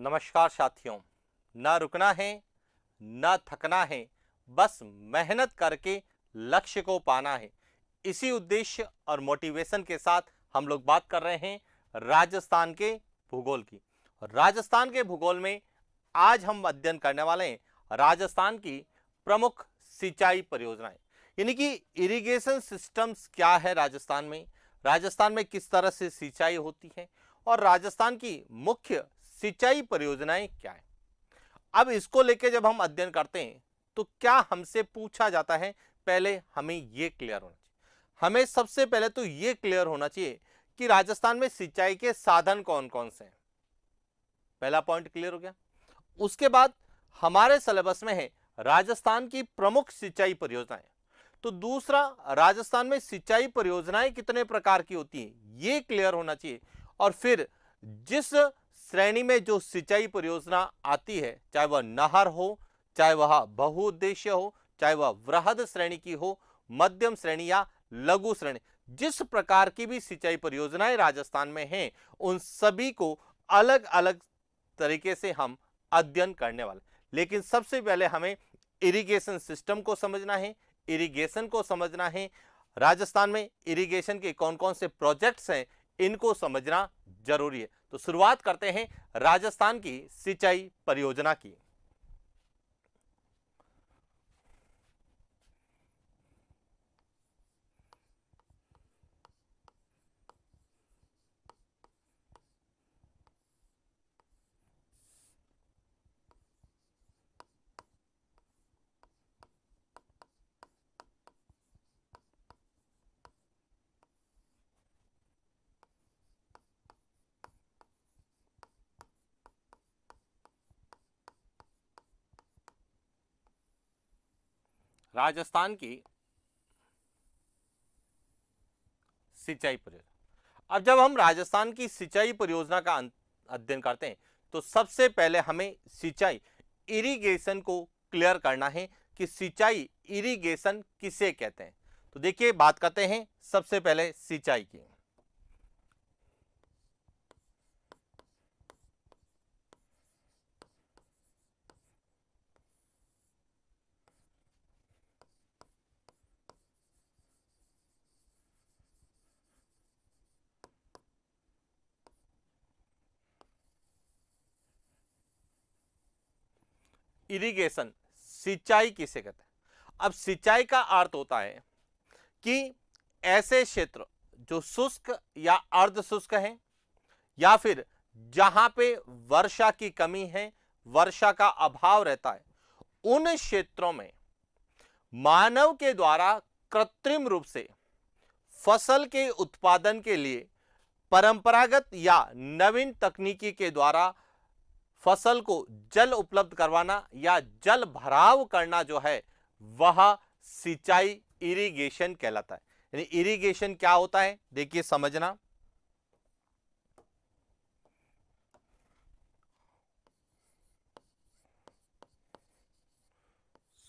नमस्कार साथियों। ना रुकना है, ना थकना है, बस मेहनत करके लक्ष्य को पाना है। इसी उद्देश्य और मोटिवेशन के साथ हम लोग बात कर रहे हैं राजस्थान के भूगोल की। राजस्थान के भूगोल में आज हम अध्ययन करने वाले हैं राजस्थान की प्रमुख सिंचाई परियोजनाएं, यानी कि इरिगेशन सिस्टम्स क्या है राजस्थान में किस तरह से सिंचाई होती है और राजस्थान की मुख्य सिंचाई परियोजनाएं क्या है। अब इसको लेके जब हम अध्ययन करते हैं तो क्या हमसे पूछा जाता है, पहले हमें ये क्लियर होना चाहिए। हमें सबसे पहले तो ये क्लियर होना चाहिए कि राजस्थान में सिंचाई के साधन कौन कौन से हैं। पहला पॉइंट क्लियर हो गया। उसके बाद हमारे सिलेबस में है राजस्थान की प्रमुख सिंचाई परियोजनाएं। तो दूसरा, राजस्थान में सिंचाई परियोजनाएं कितने प्रकार की होती हैं ये क्लियर होना चाहिए। और फिर जिस श्रेणी में जो सिंचाई परियोजना आती है, चाहे वह नहर हो, चाहे वह बहुउद्देश्य हो, चाहे वह वृहद श्रेणी की हो, मध्यम श्रेणी या लघु श्रेणी, जिस प्रकार की भी सिंचाई परियोजनाएं राजस्थान में हैं, उन सभी को अलग अलग तरीके से हम अध्ययन करने वाले। लेकिन सबसे पहले हमें इरिगेशन सिस्टम को समझना है, इरिगेशन को समझना है। राजस्थान में इरिगेशन के कौन कौन से प्रोजेक्ट्स हैं इनको समझना जरूरी है। तो शुरुआत करते हैं राजस्थान की सिंचाई परियोजना की। राजस्थान की सिंचाई परियोजना। अब जब हम राजस्थान की सिंचाई परियोजना का अध्ययन करते हैं तो सबसे पहले हमें सिंचाई इरिगेशन को क्लियर करना है कि सिंचाई इरिगेशन किसे कहते हैं। तो देखिए, बात करते हैं सबसे पहले सिंचाई की। इरिगेशन, सिंचाई किसे कहते हैं। अब सिंचाई का अर्थ होता है कि ऐसे क्षेत्र जो शुष्क या अर्ध शुष्क हैं, या फिर जहां पे वर्षा की कमी है, वर्षा का अभाव रहता है, उन क्षेत्रों में मानव के द्वारा कृत्रिम रूप से फसल के उत्पादन के लिए परंपरागत या नवीन तकनीकी के द्वारा फसल को जल उपलब्ध करवाना या जल भराव करना जो है वह सिंचाई इरिगेशन कहलाता है। यानी इरिगेशन क्या होता है, देखिए समझना।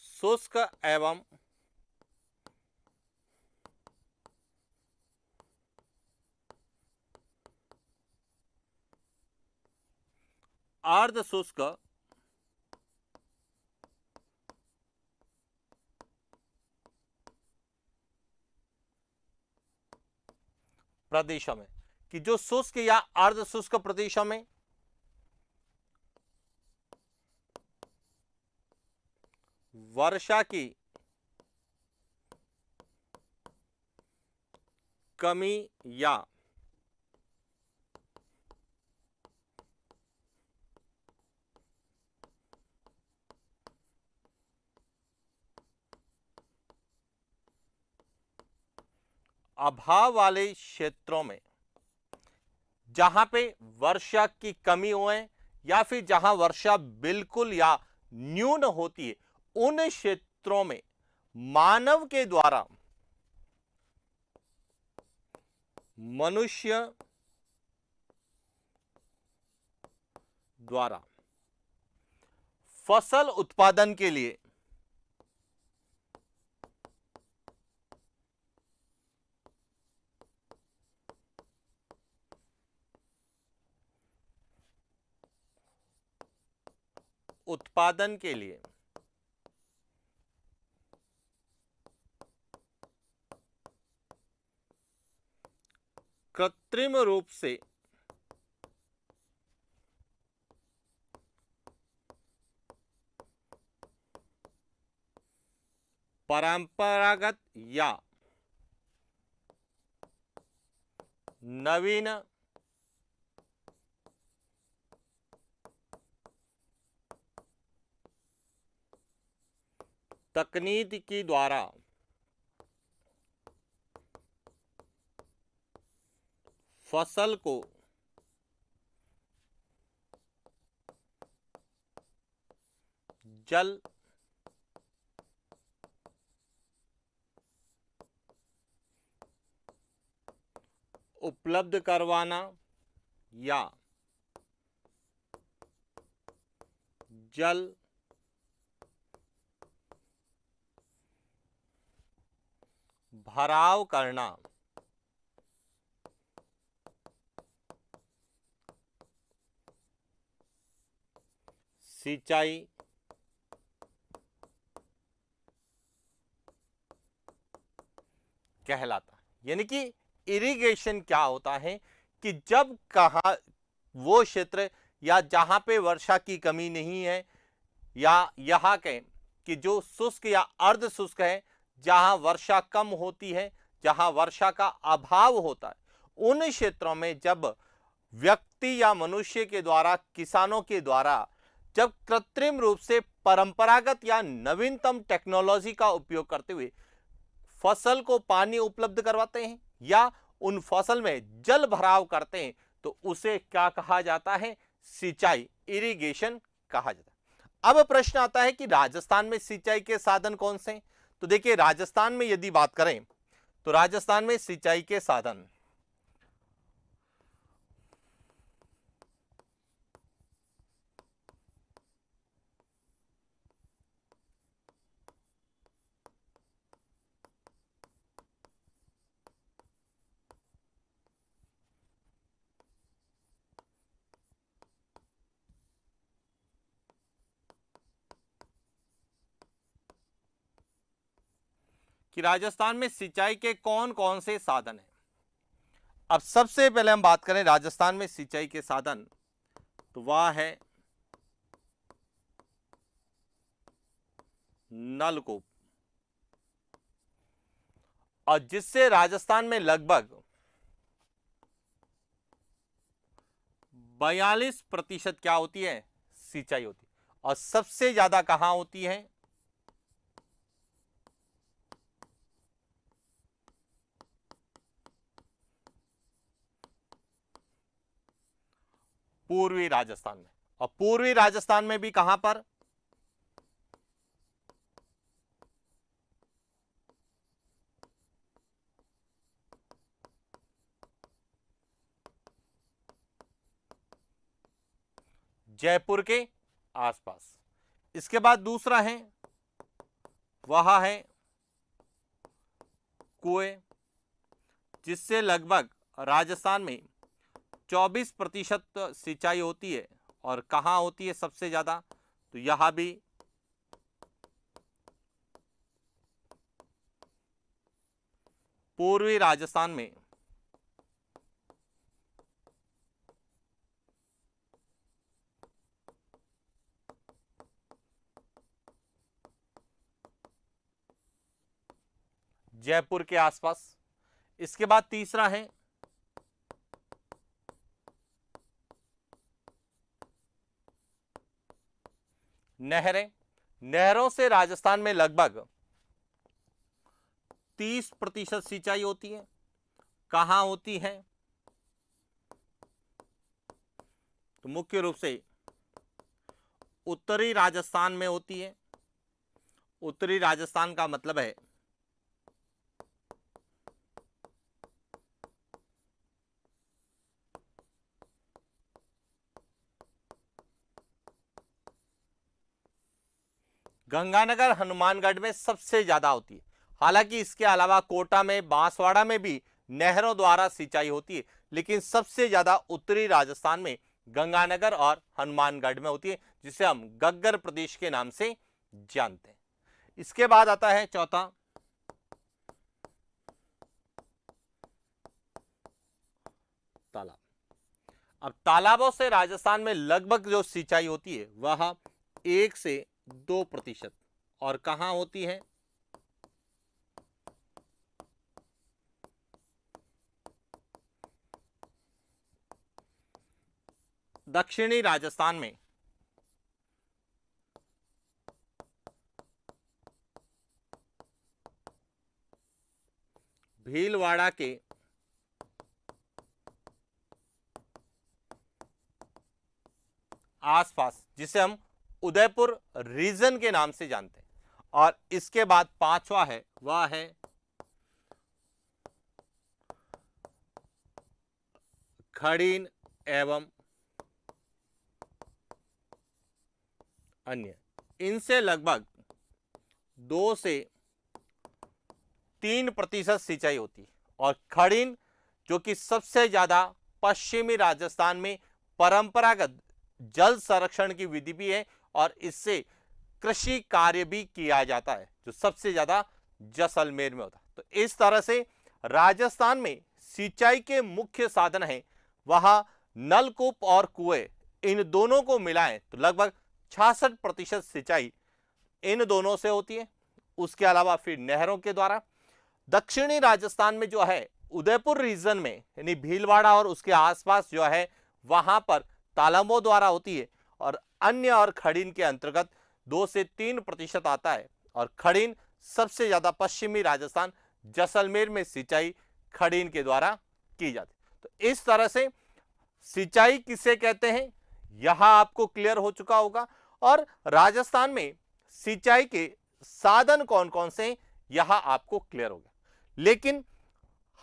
शुष्क एवं अर्ध शुष्क प्रदेशों में, कि जो शुष्क या अर्ध शुष्क प्रदेशों में वर्षा की कमी या अभाव वाले क्षेत्रों में, जहां पे वर्षा की कमी हुए या फिर जहां वर्षा बिल्कुल या न्यून होती है, उन क्षेत्रों में मानव के द्वारा, मनुष्य द्वारा फसल उत्पादन के लिए उत्पादन के लिए कृत्रिम रूप से परंपरागत या नवीन तकनीक के द्वारा फसल को जल उपलब्ध करवाना या जल भराव करना सिंचाई कहलाता है। यानी कि इरिगेशन क्या होता है कि जब कहा वो क्षेत्र या जहां पे वर्षा की कमी नहीं है या यहाँ कहें कि जो शुष्क या अर्ध शुष्क है, जहां वर्षा कम होती है, जहां वर्षा का अभाव होता है, उन क्षेत्रों में जब व्यक्ति या मनुष्य के द्वारा, किसानों के द्वारा जब कृत्रिम रूप से परंपरागत या नवीनतम टेक्नोलॉजी का उपयोग करते हुए फसल को पानी उपलब्ध करवाते हैं या उन फसल में जल भराव करते हैं, तो उसे क्या कहा जाता है? सिंचाई, इरिगेशन कहा जाता है। अब प्रश्न आता है कि राजस्थान में सिंचाई के साधन कौन से हैं? तो देखिए, राजस्थान में यदि बात करें तो राजस्थान में सिंचाई के साधन कि राजस्थान में सिंचाई के कौन कौन से साधन हैं। अब सबसे पहले हम बात करें राजस्थान में सिंचाई के साधन, तो वह है नलकूप, और जिससे राजस्थान में लगभग 42% क्या होती है? सिंचाई होती है। और सबसे ज्यादा कहां होती है? पूर्वी राजस्थान में। और पूर्वी राजस्थान में भी कहां पर? जयपुर के आसपास। इसके बाद दूसरा है, वह है कुएं, जिससे लगभग राजस्थान में 24% सिंचाई होती है। और कहां होती है सबसे ज्यादा? तो यहां भी पूर्वी राजस्थान में। जयपुर के आसपास। इसके बाद तीसरा है नहरें। नहरों से राजस्थान में लगभग 30% सिंचाई होती है। कहां होती है? तो मुख्य रूप से उत्तरी राजस्थान में होती है। उत्तरी राजस्थान का मतलब है गंगानगर, हनुमानगढ़ में सबसे ज्यादा होती है। हालांकि इसके अलावा कोटा में, बांसवाड़ा में भी नहरों द्वारा सिंचाई होती है, लेकिन सबसे ज्यादा उत्तरी राजस्थान में गंगानगर और हनुमानगढ़ में होती है, जिसे हम गग्गर प्रदेश के नाम से जानते हैं। इसके बाद आता है चौथा, तालाब। अब तालाबों से राजस्थान में लगभग जो सिंचाई होती है वह 1 से 2%, और कहां होती है? दक्षिणी राजस्थान में। भीलवाड़ा के आसपास, जिसे हम उदयपुर रीजन के नाम से जानते हैं। और इसके बाद पांचवा है, वह है खड़ीन एवं अन्य। इनसे लगभग 2 से 3% सिंचाई होती है। और खड़ीन, जो कि सबसे ज्यादा पश्चिमी राजस्थान में परंपरागत जल संरक्षण की विधि भी है, और इससे कृषि कार्य भी किया जाता है, जो सबसे ज्यादा जैसलमेर में होता है। तो इस तरह से राजस्थान में सिंचाई के मुख्य साधन हैं, वह नलकूप और कुएं, इन दोनों को मिलाएं तो लगभग 66% सिंचाई इन दोनों से होती है। उसके अलावा फिर नहरों के द्वारा। दक्षिणी राजस्थान में जो है उदयपुर रीजन में, यानी भीलवाड़ा और उसके आसपास जो है, वहां पर तालाबों द्वारा होती है। और अन्य और खड़ीन के अंतर्गत 2 से 3% आता है। और खड़ीन सबसे ज्यादा पश्चिमी राजस्थान जैसलमेर में सिंचाई खड़ीन के द्वारा की जाती है। तो इस तरह से सिंचाई किसे कहते हैं यह आपको क्लियर हो चुका होगा। और राजस्थान में सिंचाई के साधन कौन कौन से यह आपको क्लियर हो गया। लेकिन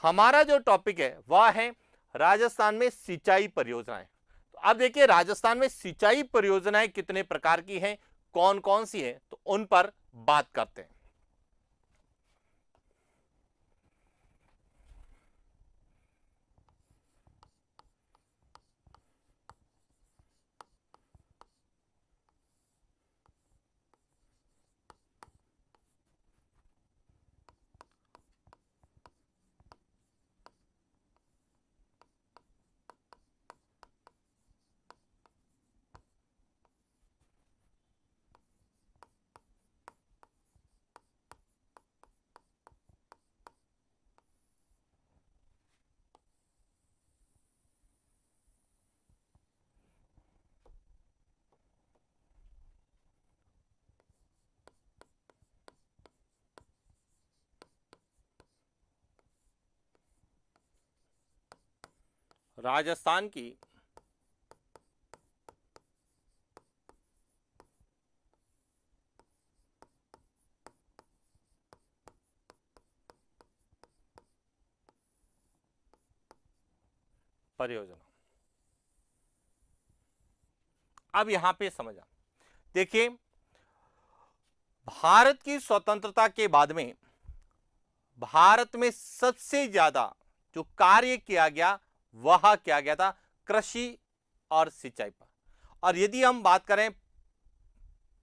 हमारा जो टॉपिक है वह है राजस्थान में सिंचाई परियोजनाएं। तो अब देखिए, राजस्थान में सिंचाई परियोजनाएं कितने प्रकार की हैं, कौन कौन सी हैं, तो उन पर बात करते हैं। राजस्थान की परियोजना, अब यहां पे समझा। देखिए, भारत की स्वतंत्रता के बाद में भारत में सबसे ज्यादा जो कार्य किया गया वह किया गया था कृषि और सिंचाई पर। और यदि हम बात करें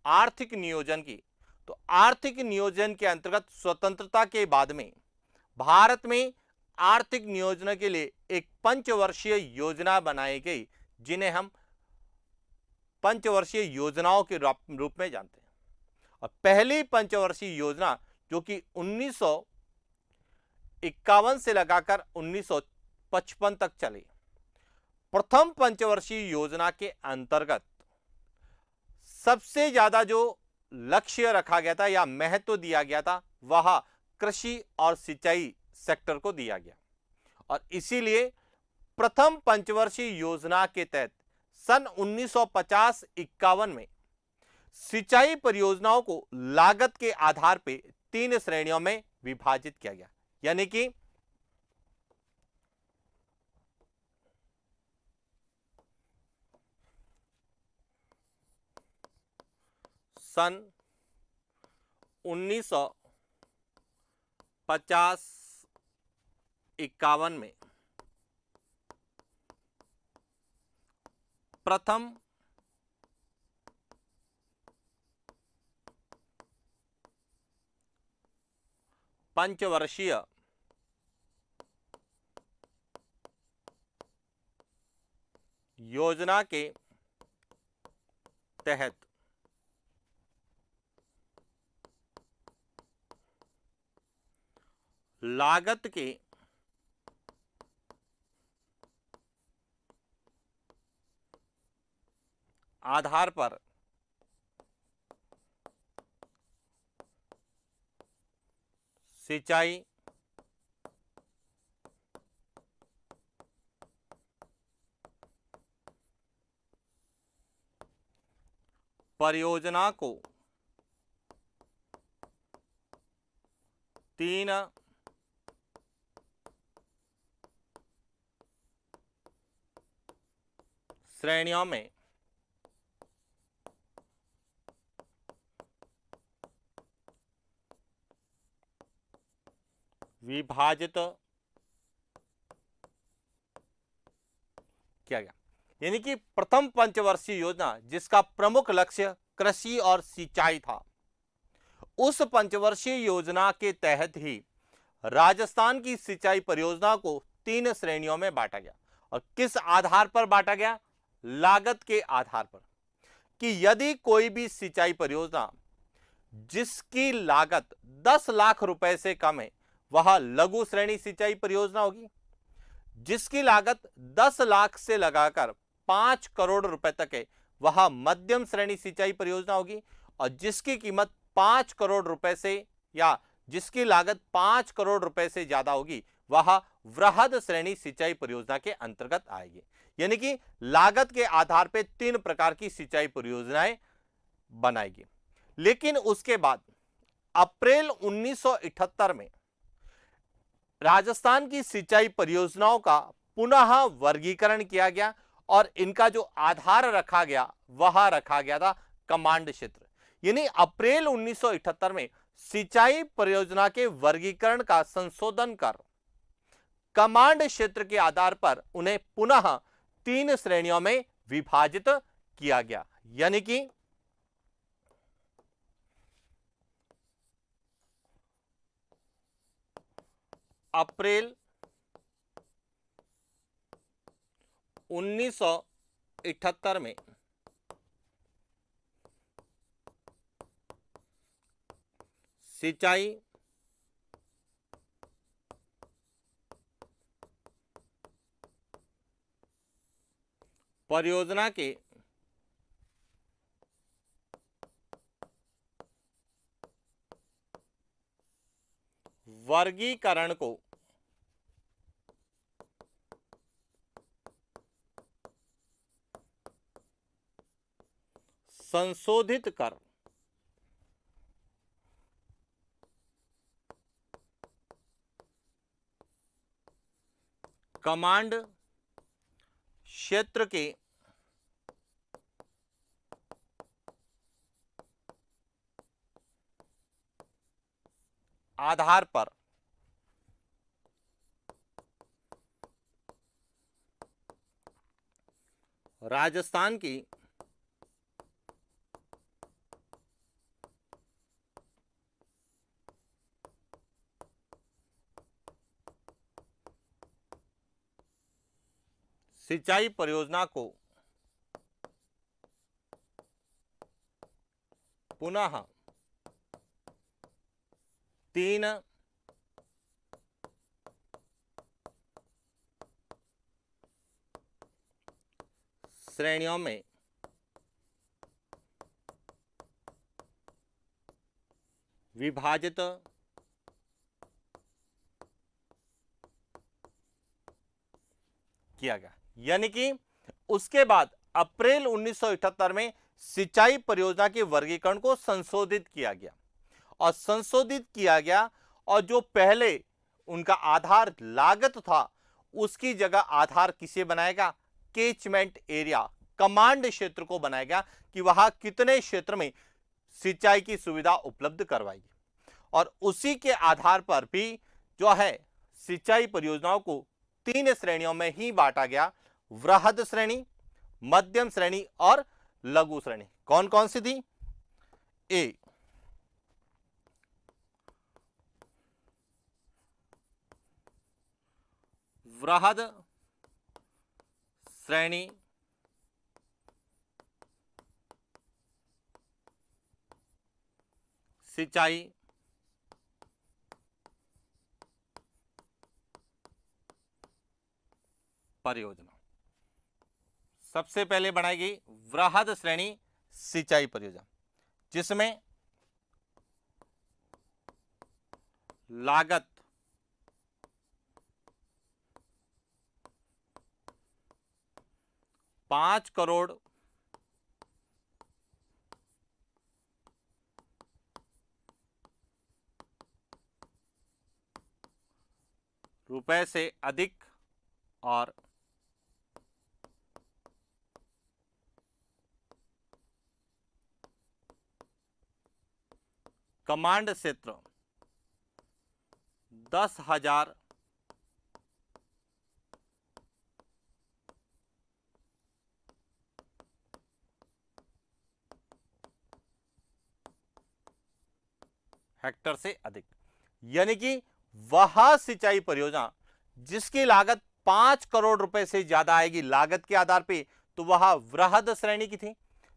आर्थिक नियोजन की, तो आर्थिक नियोजन के अंतर्गत स्वतंत्रता के बाद में भारत में आर्थिक नियोजन के लिए एक पंचवर्षीय योजना बनाई गई, जिन्हें हम पंचवर्षीय योजनाओं के रूप में जानते हैं। और पहली पंचवर्षीय योजना, जो कि 1951 से लगाकर 1955 तक चली, प्रथम पंचवर्षीय योजना के अंतर्गत सबसे ज्यादा जो लक्ष्य रखा गया था या महत्व दिया गया था वह कृषि और सिंचाई सेक्टर को दिया गया। और इसीलिए प्रथम पंचवर्षीय योजना के तहत सन 1950-51 में सिंचाई परियोजनाओं को लागत के आधार पर 3 श्रेणियों में विभाजित किया गया। यानी कि सन 1950-51 में प्रथम पंचवर्षीय योजना के तहत लागत के आधार पर सिंचाई परियोजना को 3 श्रेणियों में विभाजित किया गया। यानी कि प्रथम पंचवर्षीय योजना जिसका प्रमुख लक्ष्य कृषि और सिंचाई था, उस पंचवर्षीय योजना के तहत ही राजस्थान की सिंचाई परियोजना को 3 श्रेणियों में बांटा गया। और किस आधार पर बांटा गया? लागत के आधार पर, कि यदि कोई भी सिंचाई परियोजना जिसकी लागत 10 लाख रुपए से कम है वह लघु श्रेणी सिंचाई परियोजना होगी। जिसकी लागत 10 लाख से लगाकर 5 करोड़ रुपए तक है वह मध्यम श्रेणी सिंचाई परियोजना होगी। और जिसकी कीमत 5 करोड़ रुपए से या जिसकी लागत 5 करोड़ रुपए से ज्यादा होगी वह वृहद श्रेणी सिंचाई परियोजना के अंतर्गत आएगी। यानी कि लागत के आधार पर 3 प्रकार की सिंचाई परियोजनाएं बनाएगी। लेकिन उसके बाद अप्रैल 1978 में राजस्थान की सिंचाई परियोजनाओं का पुनः वर्गीकरण किया गया और इनका जो आधार रखा गया वह रखा गया था कमांड क्षेत्र। यानी अप्रैल 1978 में सिंचाई परियोजना के वर्गीकरण का संशोधन कर कमांड क्षेत्र के आधार पर उन्हें पुनः 3 श्रेणियों में विभाजित किया गया। यानी कि अप्रैल 1978 में सिंचाई परियोजना के वर्गीकरण को संशोधित कर कमांड क्षेत्र के आधार पर राजस्थान की सिंचाई परियोजना को पुनः 3 श्रेणियों में विभाजित किया गया। यानी कि उसके बाद अप्रैल 1978 में सिंचाई परियोजना के वर्गीकरण को संशोधित किया गया और संशोधित किया गया और जो पहले उनका आधार लागत था उसकी जगह आधार किसे बनाएगा? कैचमेंट एरिया, कमांड क्षेत्र को बनाएगा कि वहां कितने क्षेत्र में सिंचाई की सुविधा उपलब्ध करवाएगी। और उसी के आधार पर भी जो है सिंचाई परियोजनाओं को 3 श्रेणियों में ही बांटा गया, वृहद श्रेणी, मध्यम श्रेणी और लघु श्रेणी। कौन कौन सी थी? ए वृहद श्रेणी सिंचाई परियोजना। सबसे पहले बनाई गई वृहद श्रेणी सिंचाई परियोजना, जिसमें लागत 5 करोड़ रुपए से अधिक और कमांड क्षेत्र 10,000 हेक्टर से अधिक। यानी कि वह सिंचाई परियोजना जिसकी लागत 5 करोड़ रुपए से ज्यादा आएगी लागत के आधार पे, तो वह वृहद श्रेणी की थी,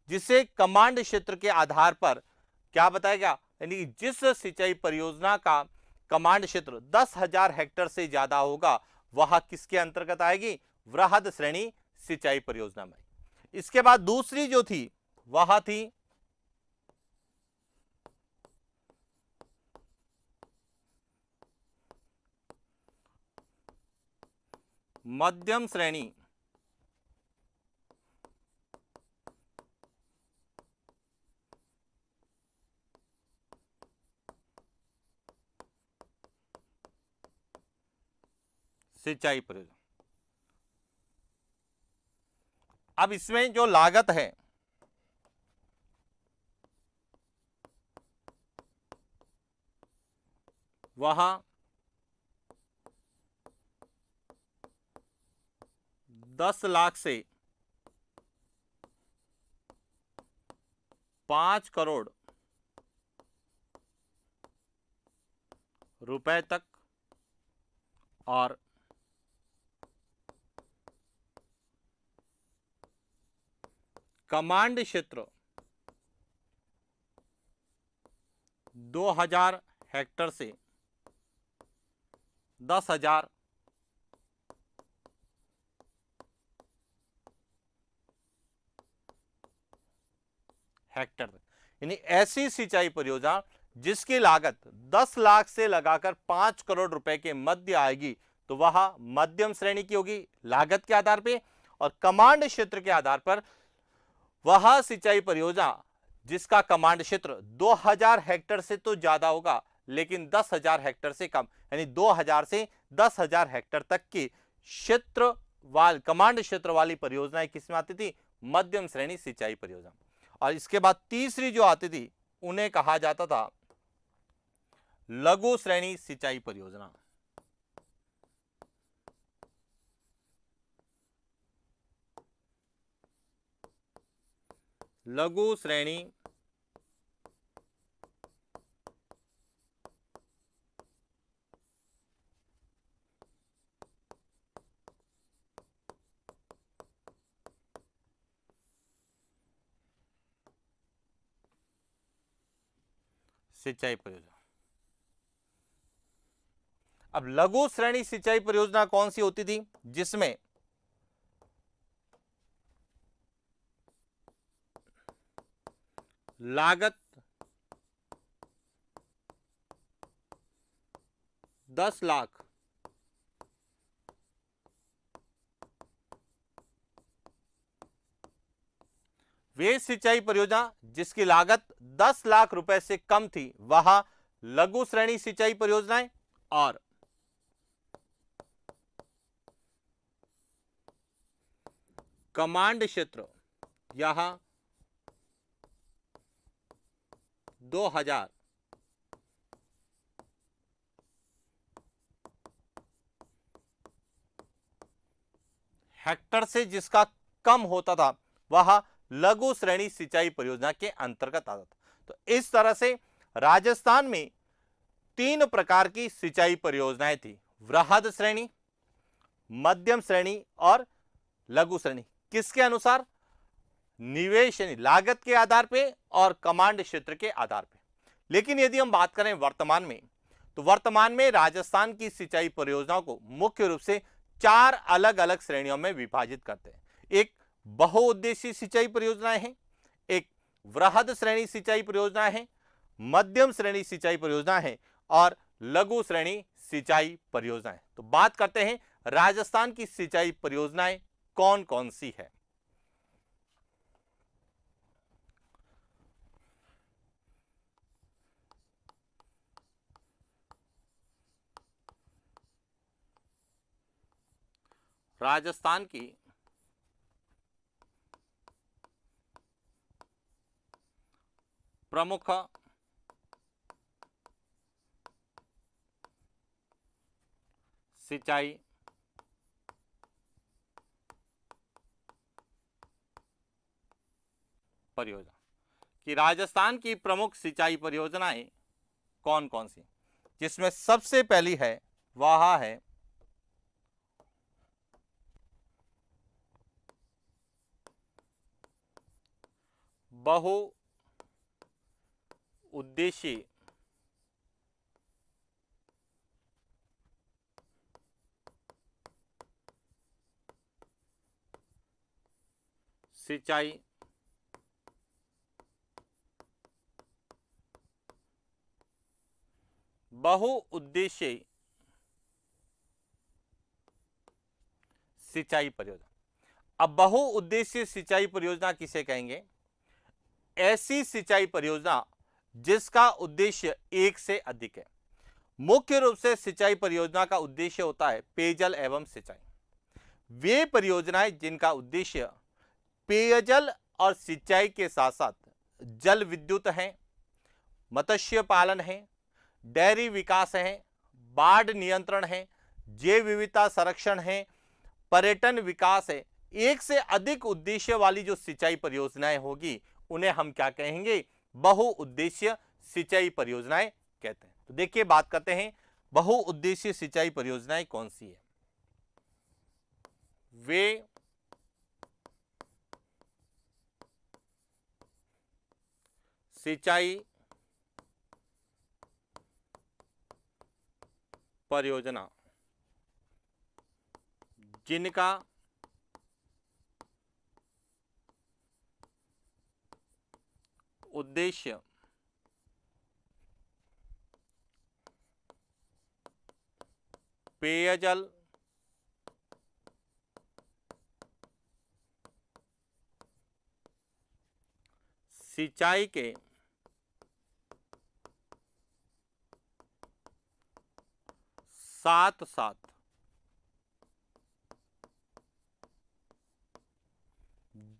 जिसे कमांड क्षेत्र के आधार पर क्या बताया गया, यानी कि जिस सिंचाई परियोजना का कमांड क्षेत्र 10,000 हेक्टर से ज्यादा होगा वह किसके अंतर्गत आएगी? वृहद श्रेणी सिंचाई परियोजना में। इसके बाद दूसरी जो थी वह थी मध्यम श्रेणी सिंचाई परियोजना। अब इसमें जो लागत है वह 10 लाख से 5 करोड़ रुपए तक और कमांड क्षेत्र 2,000 हेक्टर से 10,000 हेक्टर तक। यानी ऐसी सिंचाई परियोजना जिसकी लागत 10 लाख से लगाकर 5 करोड़ रुपए के मध्य आएगी, तो वह मध्यम श्रेणी की होगी लागत के आधार पे, और कमांड क्षेत्र के आधार पर वह सिंचाई परियोजना जिसका कमांड क्षेत्र 2,000 हेक्टर से तो ज्यादा होगा लेकिन 10,000 हेक्टर से कम, यानी 2,000 से 10,000 हेक्टर तक की क्षेत्र कमांड क्षेत्र वाली परियोजनाएं किसमें आती थी? मध्यम श्रेणी सिंचाई परियोजना। और इसके बाद तीसरी जो आती थी उन्हें कहा जाता था लघु श्रेणी सिंचाई परियोजना। लघु श्रेणी सिंचाई परियोजना। अब लघु श्रेणी सिंचाई परियोजना कौन सी होती थी? जिसमें लागत 10 लाख वे सिंचाई परियोजना जिसकी लागत 10 लाख रुपए से कम थी वह लघु श्रेणी सिंचाई परियोजनाएं, और कमांड क्षेत्र यहां 2,000 हेक्टर से जिसका कम होता था वह लघु श्रेणी सिंचाई परियोजना के अंतर्गत आता था। तो इस तरह से राजस्थान में 3 प्रकार की सिंचाई परियोजनाएं थी, वृहद श्रेणी, मध्यम श्रेणी और लघु श्रेणी। किसके अनुसार? निवेश यानी लागत के आधार पे और कमांड क्षेत्र के आधार पे। लेकिन यदि हम बात करें वर्तमान में, तो वर्तमान में राजस्थान की सिंचाई परियोजनाओं को मुख्य रूप से 4 अलग अलग श्रेणियों में विभाजित करते हैं। एक बहुउद्देशीय सिंचाई परियोजनाएं हैं, एक वृहद श्रेणी सिंचाई परियोजना है, मध्यम श्रेणी सिंचाई परियोजना है और लघु श्रेणी सिंचाई परियोजना है। तो बात करते हैं राजस्थान की सिंचाई परियोजनाएं कौन कौन सी है। राजस्थान की प्रमुख सिंचाई परियोजना कि राजस्थान की प्रमुख सिंचाई परियोजनाएं कौन कौन सी, जिसमें सबसे पहली है वह है बहुउद्देशीय सिंचाई बहुउद्देशीय सिंचाई परियोजना। अब बहुउद्देशीय सिंचाई परियोजना किसे कहेंगे? ऐसी सिंचाई परियोजना जिसका उद्देश्य एक से अधिक है। मुख्य रूप से सिंचाई परियोजना का उद्देश्य होता है पेयजल एवं सिंचाई। वे परियोजनाएं जिनका उद्देश्य पेयजल और सिंचाई के साथ साथ जल विद्युत है, मत्स्य पालन है, डेयरी विकास है, बाढ़ नियंत्रण है, जैव विविधता संरक्षण है, पर्यटन विकास है, एक से अधिक उद्देश्य वाली जो सिंचाई परियोजनाएं होगी उन्हें हम क्या कहेंगे? बहुउद्देशीय सिंचाई परियोजनाएं कहते हैं। तो देखिए बात करते हैं बहुउद्देशीय सिंचाई परियोजनाएं कौन सी है। वे सिंचाई परियोजना जिनका उद्देश्य पेयजल सिंचाई के साथ साथ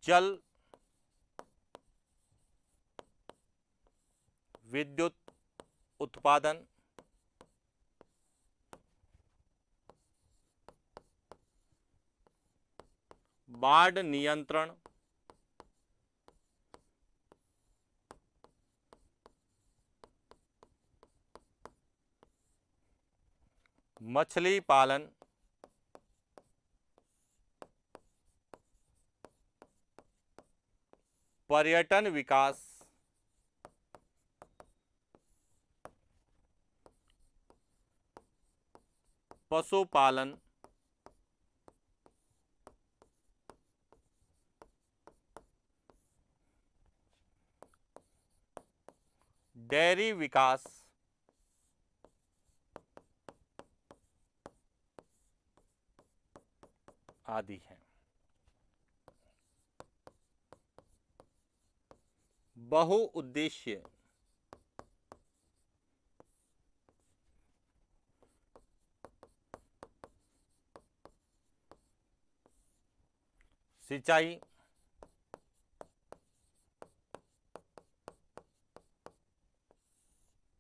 जल विद्युत उत्पादन, बाढ़ नियंत्रण, मछली पालन, पर्यटन विकास, पशुपालन, डेयरी विकास आदि हैं। बहुउद्देशीय सिंचाई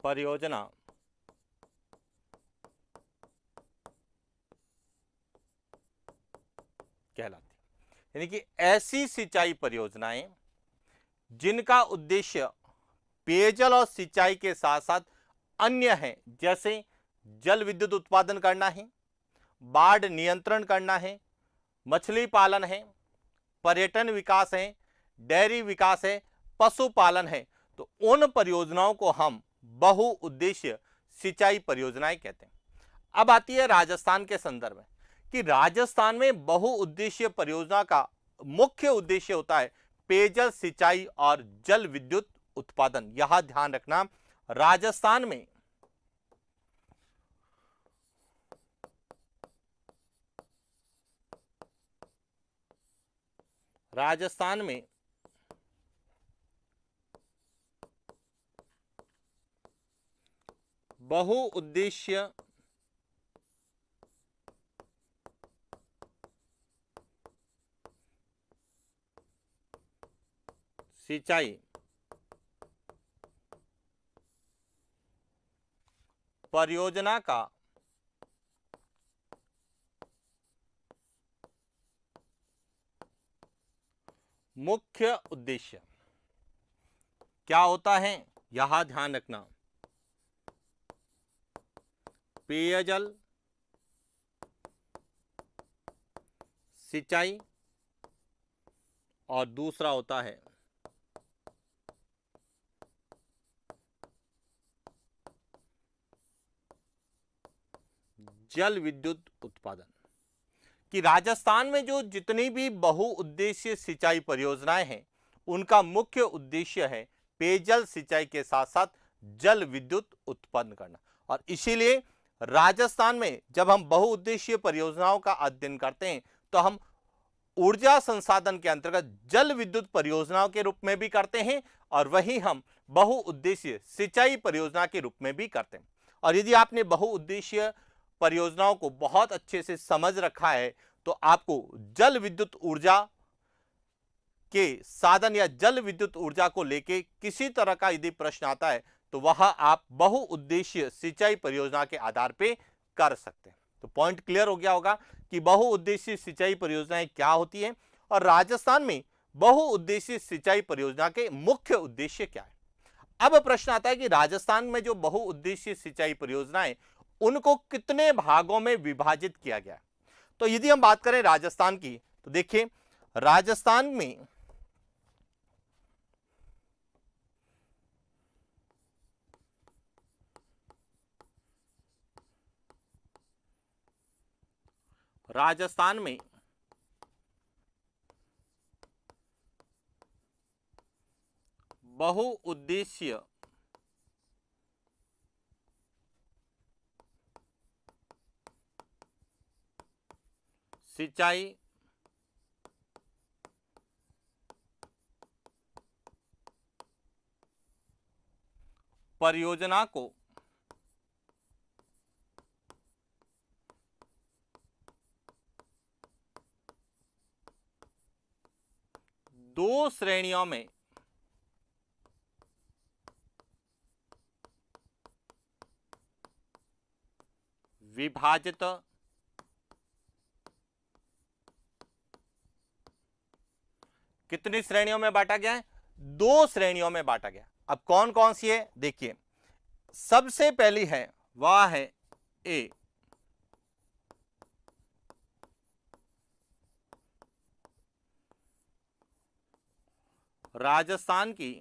परियोजना कहलाती है। यानी कि ऐसी सिंचाई परियोजनाएं जिनका उद्देश्य पेयजल और सिंचाई के साथ साथ अन्य हैं, जैसे जल विद्युत उत्पादन करना है, बाढ़ नियंत्रण करना है, मछली पालन है, पर्यटन विकास है, डेयरी विकास है, पशुपालन है, तो उन परियोजनाओं को हम बहुउद्देशीय सिंचाई परियोजनाएं कहते हैं। अब आती है राजस्थान के संदर्भ में कि राजस्थान में बहुउद्देशीय परियोजना का मुख्य उद्देश्य होता है पेयजल सिंचाई और जल विद्युत उत्पादन। यहां ध्यान रखना, राजस्थान में राजस्थान में बहुउद्देशीय सिंचाई परियोजना का मुख्य उद्देश्य क्या होता है, यहां ध्यान रखना, पेयजल सिंचाई और दूसरा होता है जल विद्युत उत्पादन। कि राजस्थान में जो जितनी भी बहुउद्देशीय सिंचाई परियोजनाएं हैं उनका मुख्य उद्देश्य है पेयजल सिंचाई के साथ साथ जल विद्युत उत्पन्न करना। और इसीलिए राजस्थान में जब हम बहुउद्देशीय परियोजनाओं का अध्ययन करते हैं तो हम ऊर्जा संसाधन के अंतर्गत जल विद्युत परियोजनाओं के रूप में भी करते हैं और वही हम बहुउद्देशीय सिंचाई परियोजना के रूप में भी करते हैं। और यदि आपने बहुउद्देशीय परियोजनाओं को बहुत अच्छे से समझ रखा है तो आपको जल विद्युत ऊर्जा के साधन या जल विद्युत ऊर्जा को लेके किसी तरह का यदि प्रश्न आता है तो वह आप बहुउद्देशीय सिंचाई परियोजना के आधार पे कर सकते हैं। तो पॉइंट क्लियर हो गया होगा कि बहुउद्देशीय सिंचाई परियोजनाएं क्या होती हैं और राजस्थान में बहुउद्देशीय सिंचाई परियोजना के मुख्य उद्देश्य क्या है। अब प्रश्न आता है कि राजस्थान में जो बहुउद्देशीय सिंचाई परियोजनाएं उनको कितने भागों में विभाजित किया गया है। तो यदि हम बात करें राजस्थान की तो देखिए राजस्थान में बहुउद्देशीय सिंचाई परियोजना को दो श्रेणियों में विभाजित कितनी श्रेणियों में बांटा गया है, दो श्रेणियों में बांटा गया। अब कौन कौन सी है देखिए, सबसे पहली है वह है ए, राजस्थान की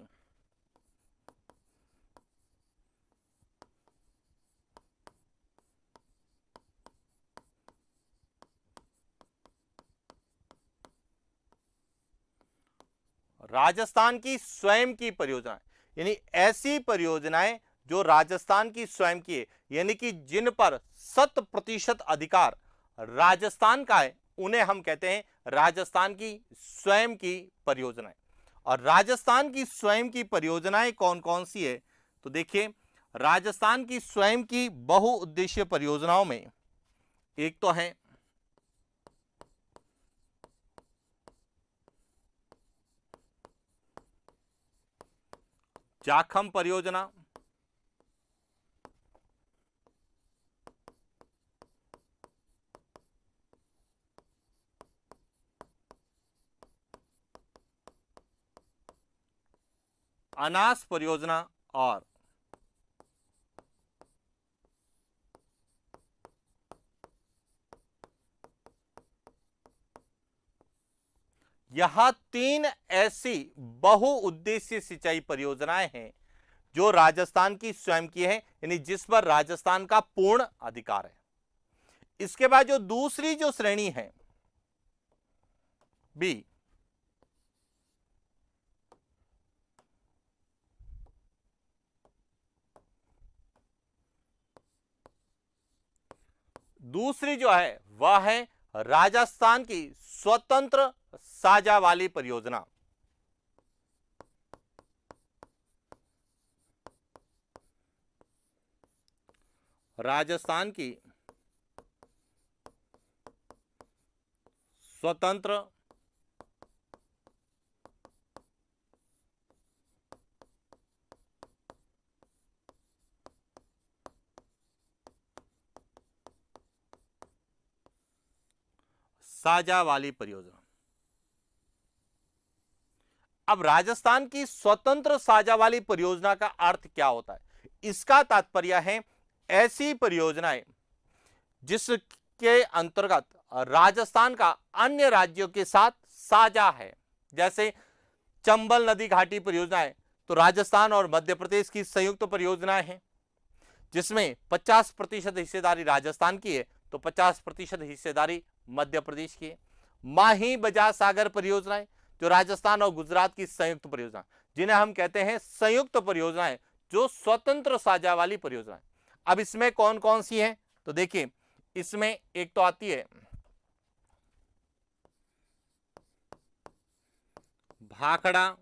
राजस्थान की स्वयं की परियोजना, यानी ऐसी परियोजनाएं जो राजस्थान की स्वयं की है, यानी कि जिन पर 100% अधिकार राजस्थान का है, उन्हें हम कहते हैं राजस्थान की स्वयं की परियोजनाएं। और राजस्थान की स्वयं की परियोजनाएं कौन कौन सी है तो देखिए, राजस्थान की स्वयं की बहुउद्देशीय परियोजनाओं में एक तो है जाखम परियोजना, अनास परियोजना और यहां 3 ऐसी बहुउद्देशीय सिंचाई परियोजनाएं हैं जो राजस्थान की स्वयं की है, यानी जिस पर राजस्थान का पूर्ण अधिकार है। इसके बाद जो दूसरी जो श्रेणी है बी, दूसरी जो है वह है राजस्थान की स्वतंत्र साझा वाली परियोजना। राजस्थान की स्वतंत्र साझा वाली परियोजना। अब राजस्थान की स्वतंत्र साझा वाली परियोजना का अर्थ क्या होता है? इसका तात्पर्य है ऐसी परियोजनाएं जिसके अंतर्गत राजस्थान का अन्य राज्यों के साथ साझा है। जैसे चंबल नदी घाटी परियोजना है तो राजस्थान और मध्य प्रदेश की संयुक्त परियोजनाएं हैं, जिसमें 50% हिस्सेदारी राजस्थान की है तो 50% हिस्सेदारी मध्य प्रदेश की है। माही बजाज सागर परियोजनाएं जो राजस्थान और गुजरात की संयुक्त परियोजना, जिन्हें हम कहते हैं संयुक्त परियोजनाएं, जो स्वतंत्र साझा वाली परियोजनाएं। अब इसमें कौन कौन सी है तो देखिए, इसमें एक तो आती है भाखड़ा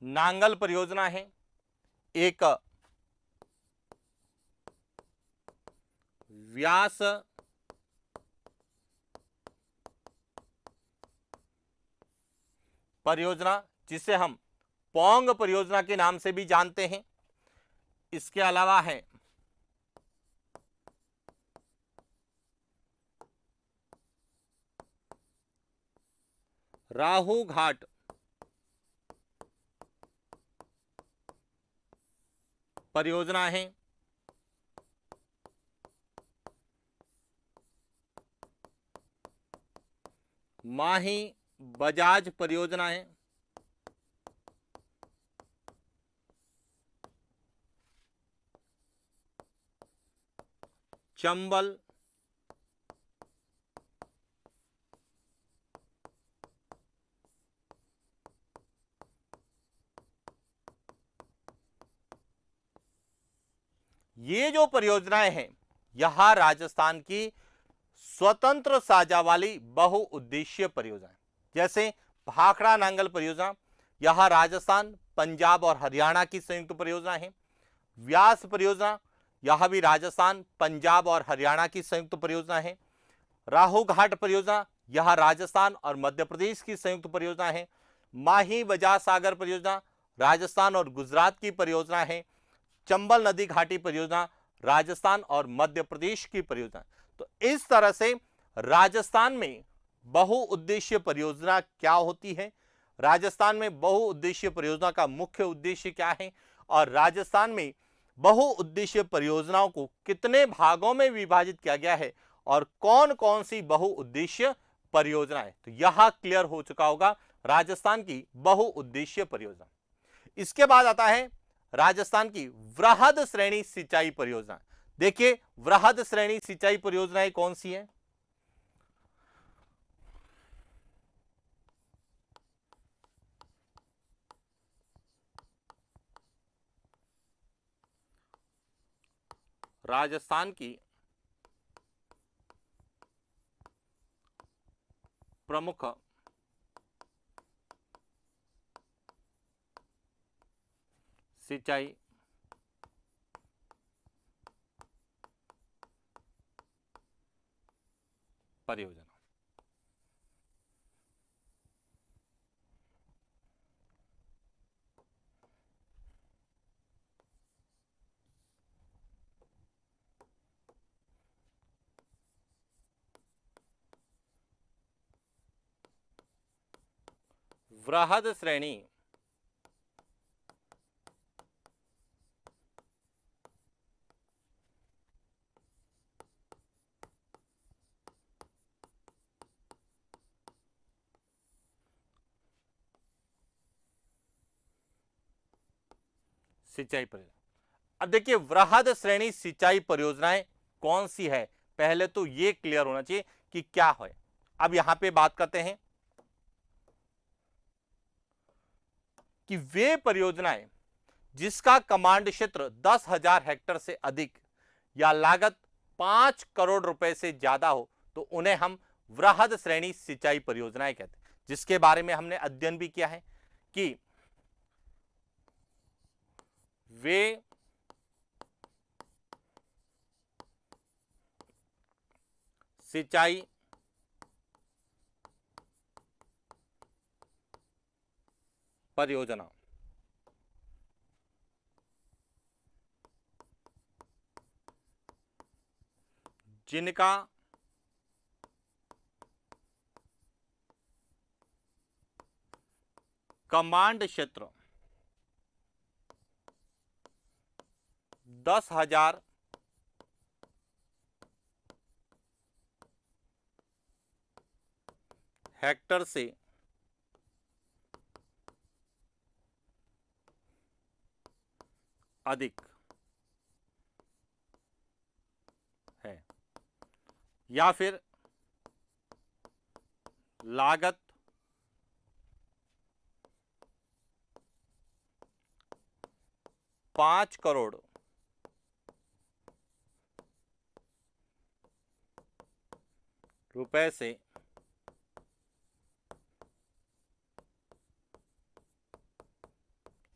नांगल परियोजना है, एक व्यास परियोजना जिसे हम पोंग परियोजना के नाम से भी जानते हैं। इसके अलावा है राहु घाट परियोजना है, माही बजाज परियोजना है, चंबल ये जो परियोजनाएं हैं यह राजस्थान की स्वतंत्र साझा वाली बहुउद्देशीय परियोजनाएं। जैसे भाखड़ा नांगल परियोजना, यह राजस्थान, पंजाब और हरियाणा की संयुक्त परियोजना है। व्यास परियोजना, यह भी राजस्थान, पंजाब और हरियाणा की संयुक्त परियोजना है। राहु घाट परियोजना, यह राजस्थान और मध्य प्रदेश की संयुक्त परियोजना है। माही बजाज सागर परियोजना राजस्थान और गुजरात की परियोजना है। चंबल नदी घाटी परियोजना राजस्थान और मध्य प्रदेश की परियोजना। तो इस तरह से राजस्थान में बहुउद्देशीय परियोजना क्या होती है, राजस्थान में बहुउद्देशीय परियोजना का मुख्य उद्देश्य क्या है, और राजस्थान में बहुउद्देशीय परियोजनाओं को कितने भागों में विभाजित किया गया है और कौन कौन सी बहुउद्देशीय परियोजनाएं, तो यह क्लियर हो चुका होगा राजस्थान की बहुउद्देशीय परियोजना। इसके बाद आता है राजस्थान की वृहद श्रेणी सिंचाई परियोजना। देखिए वृहद श्रेणी सिंचाई परियोजनाएं कौन सी है? राजस्थान की प्रमुख सिंचाई परियोजना। वृहद श्रेणी सिंचाई परियोजना। अब देखिए वृहद श्रेणी सिंचाई परियोजनाएं कौन सी है, पहले तो ये क्लियर होना चाहिए कि क्या है। अब यहां पे बात करते हैं कि वे परियोजनाएं जिसका कमांड क्षेत्र 10,000 हेक्टेयर से अधिक या लागत 5 करोड़ रुपए से ज्यादा हो तो उन्हें हम वृहद श्रेणी सिंचाई परियोजनाएं कहते हैं, जिसके बारे में हमने अध्ययन भी किया है कि वे सिंचाई परियोजना जिनका कमांड क्षेत्र 10,000 हेक्टेयर से अधिक है या फिर लागत 5 करोड़ रुपए से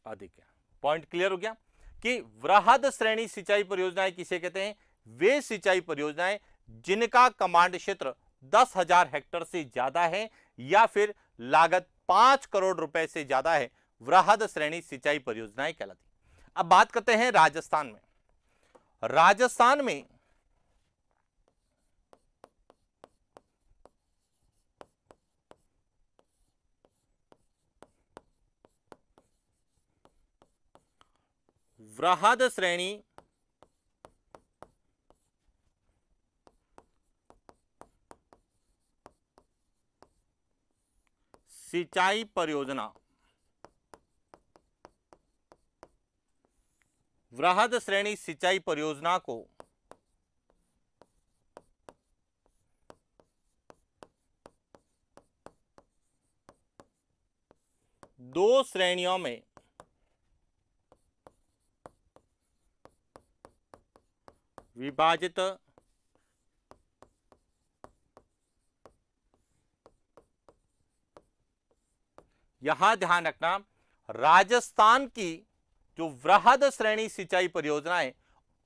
अधिक है। पॉइंट क्लियर हो गया कि वृहद श्रेणी सिंचाई परियोजनाएं किसे कहते हैं? वे सिंचाई परियोजनाएं जिनका कमांड क्षेत्र 10,000 हेक्टेयर से ज्यादा है या फिर लागत 5 करोड़ रुपए से ज्यादा है, वृहद श्रेणी सिंचाई परियोजनाएं कहलाती। अब बात करते हैं राजस्थान में। राजस्थान में वृहद श्रेणी सिंचाई परियोजना वृहद श्रेणी सिंचाई परियोजना को दो श्रेणियों में विभाजित यहां ध्यान रखना, राजस्थान की जो वृहद श्रेणी सिंचाई परियोजना है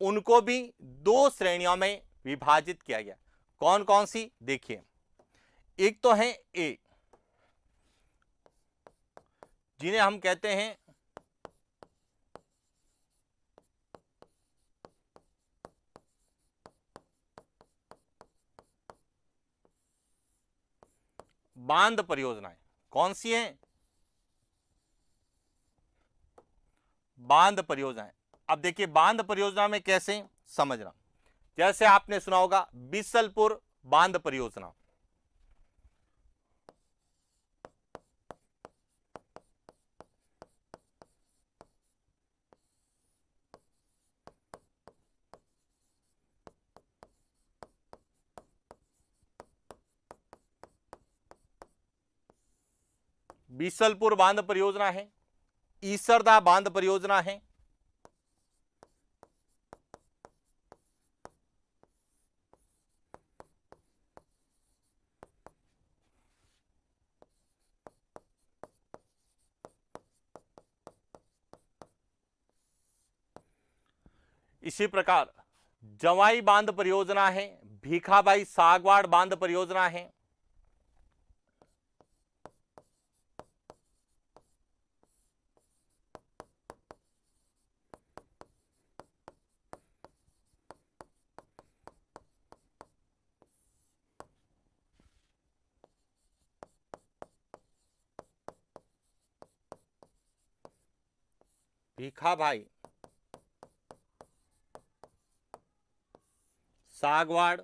उनको भी दो श्रेणियों में विभाजित किया गया। कौन कौन सी देखिए, एक तो है ए जिन्हें हम कहते हैं बांध परियोजनाएं। कौन सी हैं? बांध परियोजनाएं। अब देखिए बांध परियोजना में कैसे समझना, जैसे आपने सुना होगा बीसलपुर बांध परियोजना, बीसलपुर बांध परियोजना है, ईसरदा बांध परियोजना है, इसी प्रकार जवाई बांध परियोजना है, भीखाबाई सागवाड़ बांध परियोजना है, भीखा भाई, सागवाड़,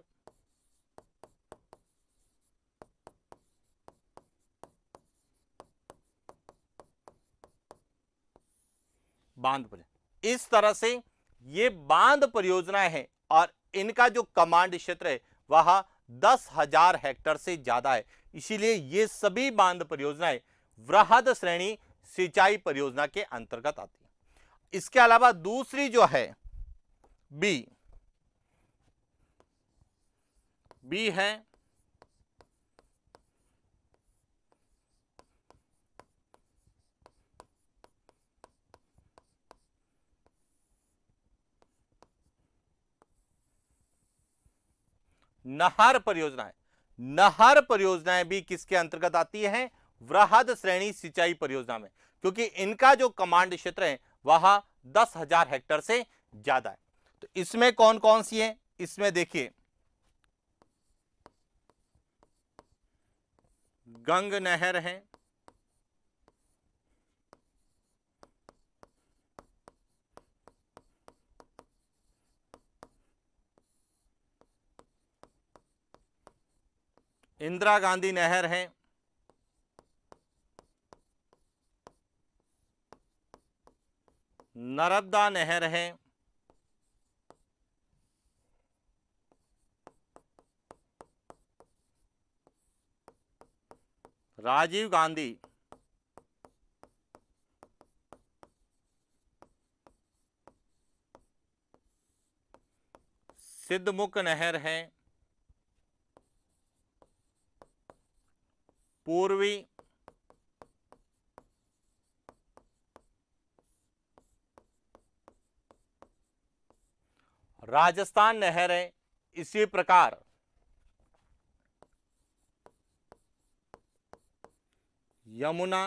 बांध परियोजना। इस तरह से ये बांध परियोजनाएं हैं और इनका जो कमांड क्षेत्र है वह 10,000 हेक्टेयर से ज्यादा है। इसीलिए ये सभी बांध परियोजनाएं वृहद श्रेणी सिंचाई परियोजना के अंतर्गत आती है। इसके अलावा दूसरी जो है बी, बी है नहर परियोजनाएं। नहर परियोजनाएं भी किसके अंतर्गत आती हैं? वृहद श्रेणी सिंचाई परियोजना में, क्योंकि इनका जो कमांड क्षेत्र है वह 10,000 हेक्टेयर से ज्यादा है। तो इसमें कौन कौन सी है? इसमें देखिए, गंग नहर है, इंदिरा गांधी नहर है, नर्मदा नहर है, राजीव गांधी, सिद्धमुख नहर है, पूर्वी राजस्थान नहर है। इसी प्रकार यमुना,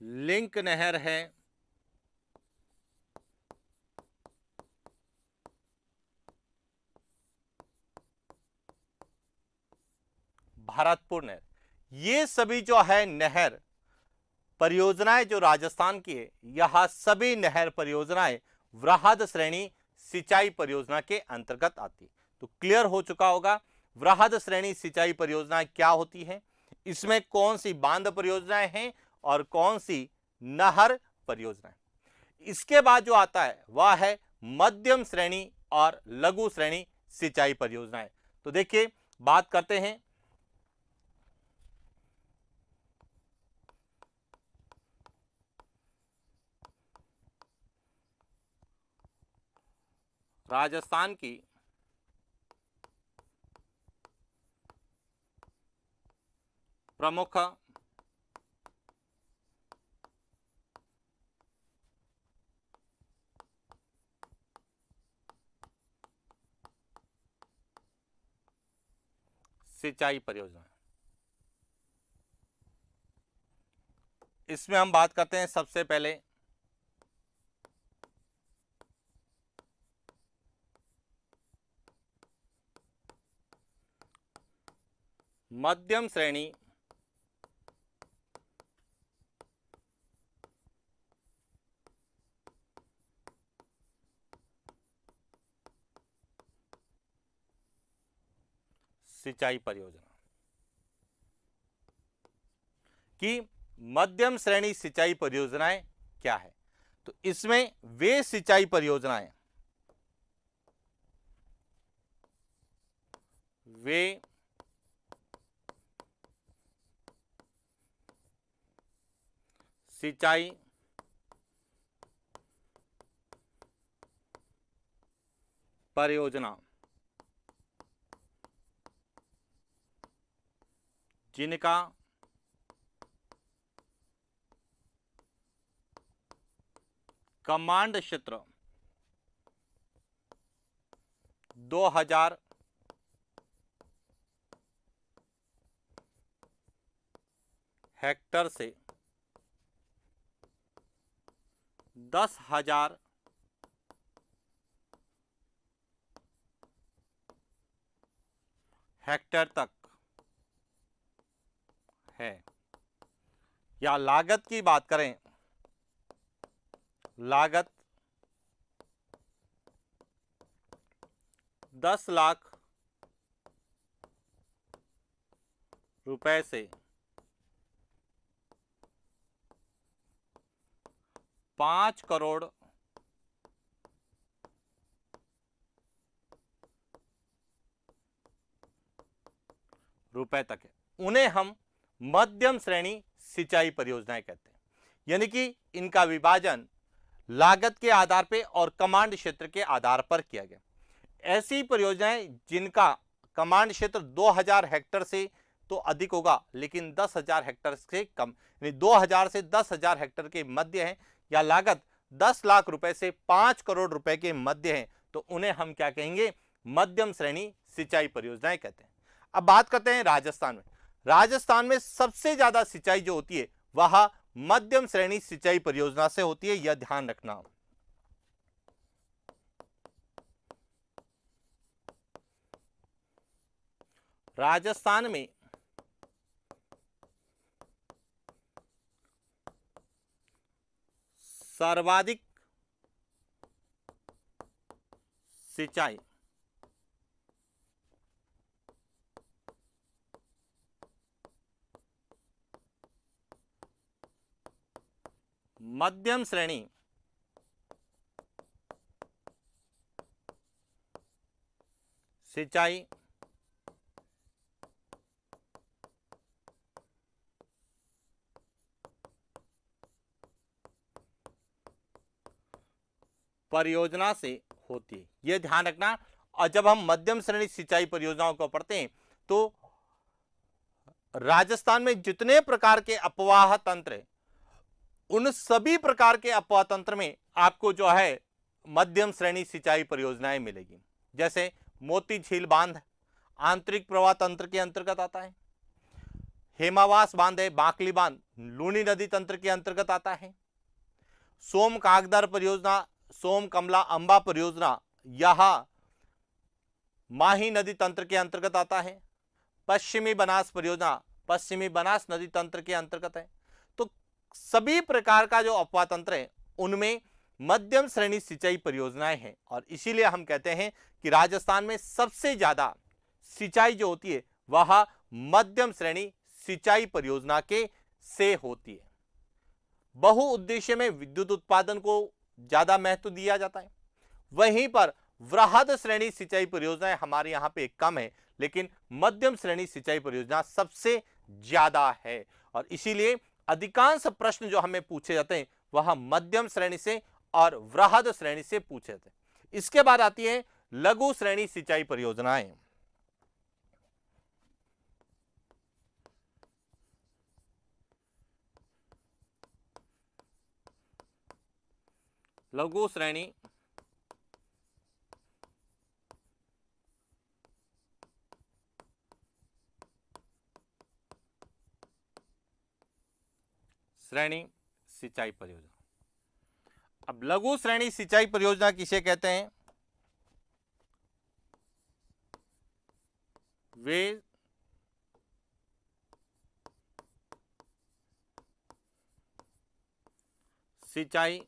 लिंक नहर है, भरतपुर नहर। ये सभी जो है नहर परियोजनाएं जो राजस्थान की है, यह सभी नहर परियोजनाएं वृहद श्रेणी सिंचाई परियोजना के अंतर्गत आती है। तो क्लियर हो चुका होगा वृहद श्रेणी सिंचाई परियोजनाएं क्या होती हैं, इसमें कौन सी बांध परियोजनाएं हैं और कौन सी नहर परियोजनाएं। इसके बाद जो आता है वह है मध्यम श्रेणी और लघु श्रेणी सिंचाई परियोजनाएं। तो देखिए, बात करते हैं राजस्थान की प्रमुख सिंचाई परियोजना। इसमें हम बात करते हैं सबसे पहले मध्यम श्रेणी सिंचाई परियोजना की मध्यम श्रेणी सिंचाई परियोजनाएं क्या है। तो इसमें वे सिंचाई परियोजनाएं, वे सिंचाई परियोजना जिनका कमांड क्षेत्र 2,000 हेक्टेयर से 10,000 हेक्टेयर तक है। या लागत की बात करें, लागत 10 लाख रुपए से 5 करोड़ रुपए तक है, उन्हें हम मध्यम श्रेणी सिंचाई परियोजनाएं कहते हैं। यानी कि इनका विभाजन लागत के आधार पर और कमांड क्षेत्र के आधार पर किया गया। ऐसी परियोजनाएं जिनका कमांड क्षेत्र 2000 हेक्टेयर से तो अधिक होगा, लेकिन 10,000 हेक्टेयर से कम, यानी 2000 से 10,000 हेक्टेयर के मध्य है, या लागत 10 लाख रुपए से 5 करोड़ रुपए के मध्य है, तो उन्हें हम क्या कहेंगे, मध्यम श्रेणी सिंचाई परियोजनाएं कहते हैं। अब बात करते हैं राजस्थान में। राजस्थान में सबसे ज्यादा सिंचाई जो होती है वह मध्यम श्रेणी सिंचाई परियोजना से होती है, यह ध्यान रखना। राजस्थान में सर्वाधिक सिंचाई मध्यम श्रेणी सिंचाई परियोजना से होती है, यह ध्यान रखना। और जब हम मध्यम श्रेणी सिंचाई परियोजनाओं को पढ़ते हैं तो राजस्थान में जितने प्रकार के अपवाह तंत्र हैं, उन सभी प्रकार के अपवाह तंत्र में आपको जो है मध्यम श्रेणी सिंचाई परियोजनाएं मिलेगी। जैसे मोती झील बांध आंतरिक प्रवाह तंत्र के अंतर्गत आता है, हेमावास बांध है, बांकली बांध लूनी नदी तंत्र के अंतर्गत आता है, सोम कागदर परियोजना, सोम कमला अंबा परियोजना यह माही नदी तंत्र के अंतर्गत आता है, पश्चिमी बनास परियोजना पश्चिमी बनास नदी तंत्र के अंतर्गत है। तो सभी प्रकार का जो अपवाह तंत्र है उनमें मध्यम श्रेणी सिंचाई परियोजनाएं हैं, और इसीलिए हम कहते हैं कि राजस्थान में सबसे ज्यादा सिंचाई जो होती है वह मध्यम श्रेणी सिंचाई परियोजना के से होती है। बहुउद्देश्य में विद्युत उत्पादन को ज्यादा महत्व दिया जाता है, वहीं पर वृहद श्रेणी सिंचाई परियोजनाएं हमारे यहां पे कम है, लेकिन मध्यम श्रेणी सिंचाई परियोजना सबसे ज्यादा है। और इसीलिए अधिकांश प्रश्न जो हमें पूछे जाते हैं वह मध्यम श्रेणी से और वृहद श्रेणी से पूछे जाते हैं। इसके बाद आती है लघु श्रेणी सिंचाई परियोजनाएं। लघु श्रेणी सिंचाई परियोजना। अब लघु श्रेणी सिंचाई परियोजना किसे कहते हैं? वे सिंचाई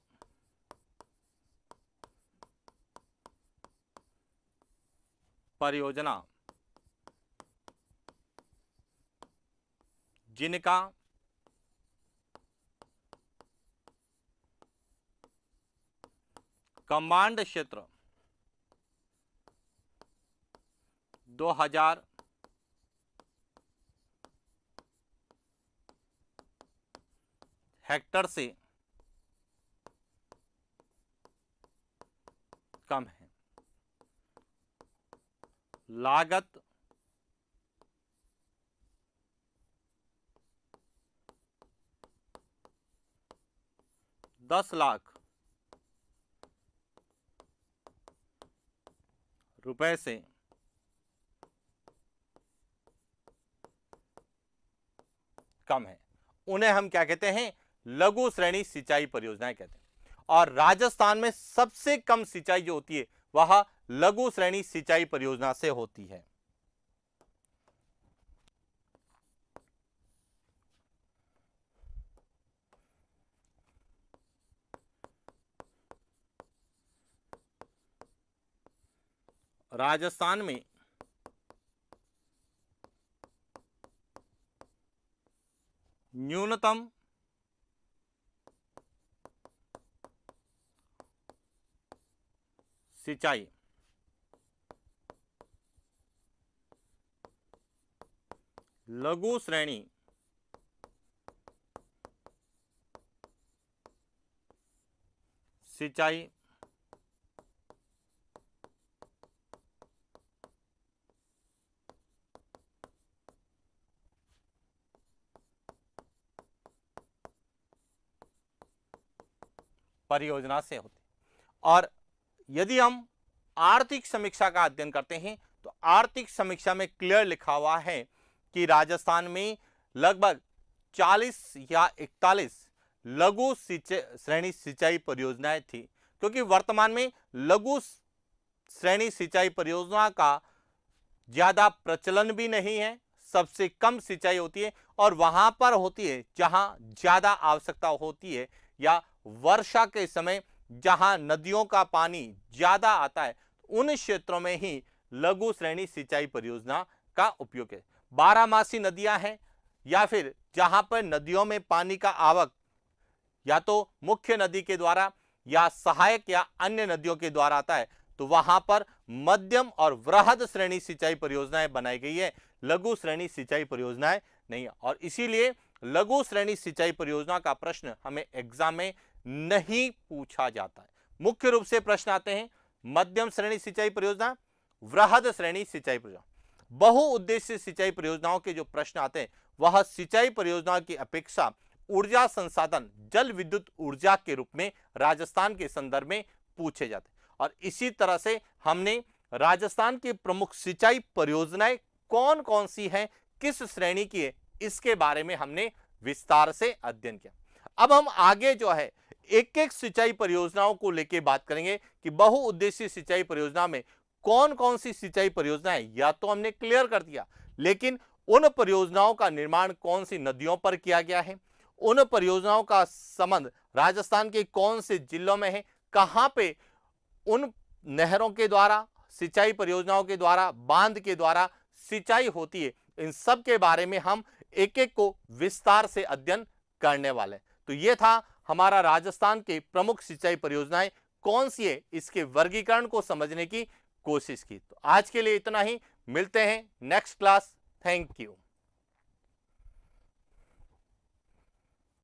परियोजना जिनका कमांड क्षेत्र 2000 हेक्टेयर से कम है, लागत 10 लाख रुपए से कम है, उन्हें हम क्या कहते हैं? लघु श्रेणी सिंचाई परियोजनाएं कहते हैं। और राजस्थान में सबसे कम सिंचाई जो होती है वह लघु श्रेणी सिंचाई परियोजना से होती है। राजस्थान में न्यूनतम सिंचाई लघु श्रेणी सिंचाई परियोजना से होती। और यदि हम आर्थिक समीक्षा का अध्ययन करते हैं तो आर्थिक समीक्षा में क्लियर लिखा हुआ है कि राजस्थान में लगभग 40 या 41 लघु श्रेणी सिंचाई परियोजनाएं थी, क्योंकि वर्तमान में लघु श्रेणी सिंचाई परियोजना का ज्यादा प्रचलन भी नहीं है, सबसे कम सिंचाई होती है और वहां पर होती है जहां ज्यादा आवश्यकता होती है या वर्षा के समय जहां नदियों का पानी ज्यादा आता है, उन क्षेत्रों में ही लघु श्रेणी सिंचाई परियोजना का उपयोग है। 12मासी नदियां हैं या फिर जहां पर नदियों में पानी का आवक या तो मुख्य नदी के द्वारा या सहायक या अन्य नदियों के द्वारा आता है, तो वहां पर मध्यम और वृहद श्रेणी सिंचाई परियोजनाएं बनाई गई है, लघु श्रेणी सिंचाई परियोजनाएं नहीं है। और इसीलिए लघु श्रेणी सिंचाई परियोजना का प्रश्न हमें एग्जाम में नहीं पूछा जाता है। मुख्य रूप से प्रश्न आते हैं मध्यम श्रेणी सिंचाई परियोजना, वृहद श्रेणी सिंचाई परियोजना। बहुउद्देशीय सिंचाई परियोजनाओं के जो प्रश्न आते हैं वह सिंचाई परियोजना की अपेक्षा ऊर्जा संसाधन जल विद्युत ऊर्जा के रूप में राजस्थान के संदर्भ में पूछे जाते हैं। और इसी तरह से हमने राजस्थान की प्रमुख सिंचाई परियोजनाएं कौन कौन सी हैं, किस श्रेणी की है, इसके बारे में हमने विस्तार से अध्ययन किया। अब हम आगे जो है एक एक सिंचाई परियोजनाओं को लेकर बात करेंगे कि बहुउद्देशीय सिंचाई परियोजना में कौन कौन सी सिंचाई परियोजनाएं या तो हमने क्लियर कर दिया, लेकिन उन परियोजनाओं का निर्माण कौन सी नदियों पर किया गया है, उन परियोजनाओं का संबंध राजस्थान के कौन से जिलों में है, कहां पे उन नहरों के द्वारा, सिंचाई परियोजनाओं के द्वारा, बांध के द्वारा सिंचाई होती है, इन सब के बारे में हम एक एक को विस्तार से अध्ययन करने वाले हैं। तो यह था हमारा राजस्थान के प्रमुख सिंचाई परियोजनाएं कौन सी है, इसके वर्गीकरण को समझने की कोशिश की। तो आज के लिए इतना ही, मिलते हैं नेक्स्ट क्लास। Thank you.